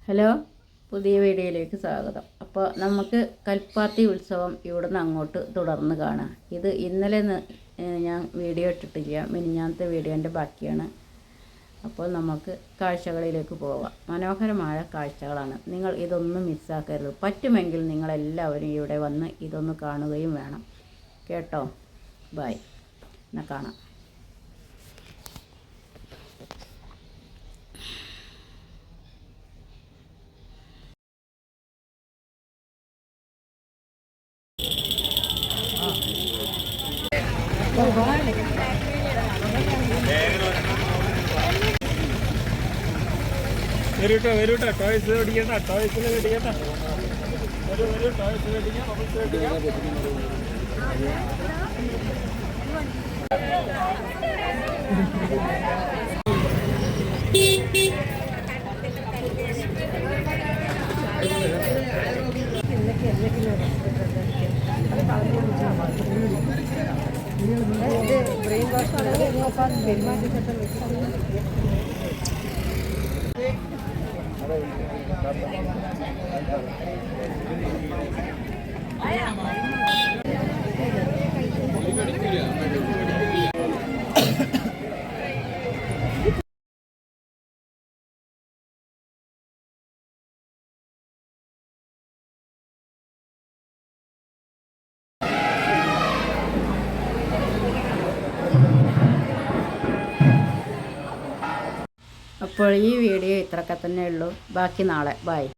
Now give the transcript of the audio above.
Hello, പുതിയ വീഡിയോയിലേക്ക് സ്വാഗതം. അപ്പോൾ നമുക്ക് കൽപ്പാത്തി ഉത്സവം ഇവിടുന്ന് അങ്ങോട്ട് തുടർന്ന് കാണാം. ഇത് ഇന്നലെ ഞാൻ വീഡിയോ ഇട്ടിട്ടില്ല, മിനിഞ്ഞാന്നത്തെ വീഡിയോൻ്റെ ബാക്കിയാണ്. അപ്പോൾ നമുക്ക് കാഴ്ചകളിലേക്ക് പോവാം. മനോഹരമായ കാഴ്ചകളാണ്. നിങ്ങൾ ഇതൊന്നും മിസ്സാക്കരുത്. പറ്റുമെങ്കിൽ നിങ്ങളെല്ലാവരും ഇവിടെ വന്ന് ഇതൊന്ന് കാണുകയും വേണം കേട്ടോ. ബൈ, എന്നാൽ കാണാം. വരൂട്ട ടോയ്സ് മേടിക്കണ്ട, ടോയ്സിൽ മേടിക്കണ്ട, വരൂ ടോയ്സ് മേടിക്കാം, ബബിൾസ് മേടിക്കാം. ബ്രെയിൻ വാഷ് അപ്പോൾ ഈ വീഡിയോ ഇത്രയൊക്കെ തന്നെ ഉള്ളൂ. ബാക്കി നാളെ. ബൈ.